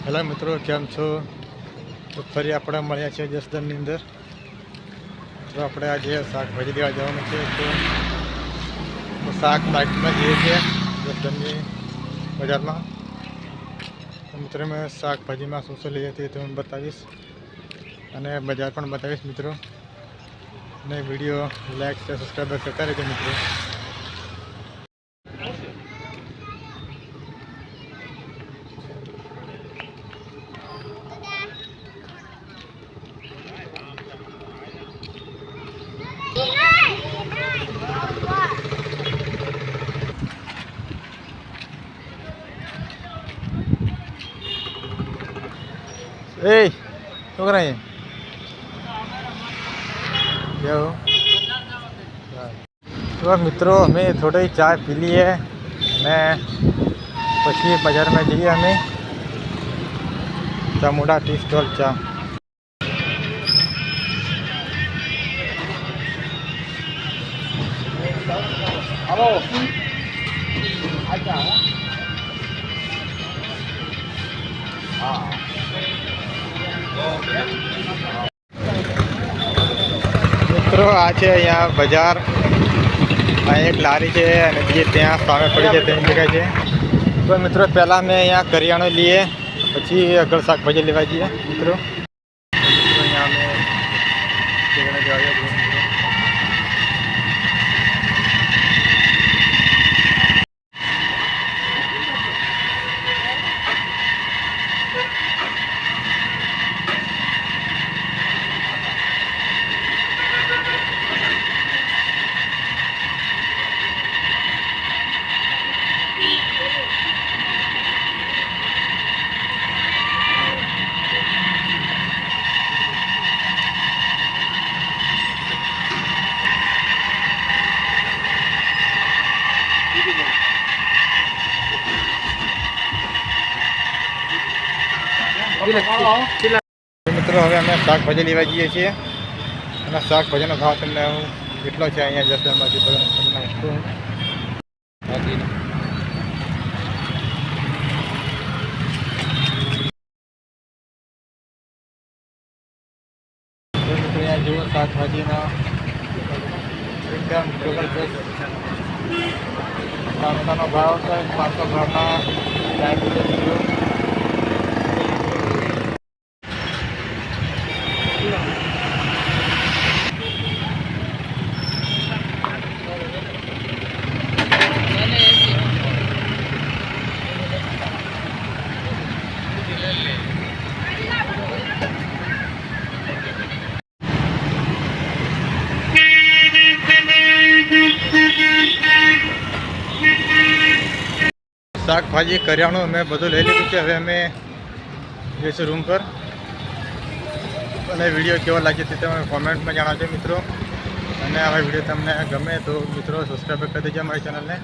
Hello મિત્રો, કેમ છો? તો ફરી આપણે મળ્યા છીએ જસદણની અંદર. તો આપણે આજે શાકભાજી લેવા જવાનું છે. તો શાક માર્કેટમાં જઈએ છીએ જસદણની બજારમાં. તો મિત્રો મેં શાકભાજીમાં શું શું લઈએ છીએ તે હું બતાવીશ અને બજાર પણ બતાવીશ મિત્રો. અને વિડીયો લાઈક શેર સબસ્ક્રાઈબ કરતા રહેજો મિત્રો. એ શું કરાય તો મિત્રો અમે થોડી ચા પી લઈએ અને પછી બજારમાં જઈએ અમે ચામુંડા ટી સ્ટોલ ચા. મિત્રો આ છે અહીંયા બજાર. અહીં એક લારી છે અને બીજી ત્યાં સામે પડી છે તેની જગ્યા છે. તો મિત્રો પહેલાં અમે અહીંયા કરિયાણું લઈએ, પછી આગળ શાકભાજી લેવા જઈએ મિત્રો. અહીંયા અમે જવા જઈએ. મિત્રો હવે અમે શાકભાજી લેવા જઈએ છીએ અને શાકભાજીનો ભાવ તમને હું કેટલો છે અહીંયા જસદણમાંથી તમને વસ્તુ અહીંયા જુઓ શાકભાજીના એકદમ જબરદસ્ત ટામેટાનો ભાવ છે 500 ભાવના શાકભાજી કરિયાણું અમે બધું લઈ લીધું છે. હવે અમે જઈશું રૂમ પર અને વિડીયો કેવો લાગે તે તમે કોમેન્ટમાં જણાવજો મિત્રો. અને આ વિડીયો તમને ગમે તો મિત્રો સબસ્ક્રાઈબ કરી દેજો અમારી ચેનલને.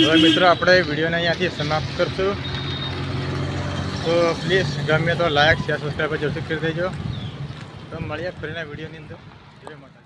હવે મિત્રો આપણે વિડીયોને અહીંયાથી સમાપ્ત કરશું. તો પ્લીઝ ગમે તો લાઈક શેર સબસ્ક્રાઈબ જરૂરથી કરી દેજો. તો મળીએ ફરીના વિડીયોની અંદર. જય માતા.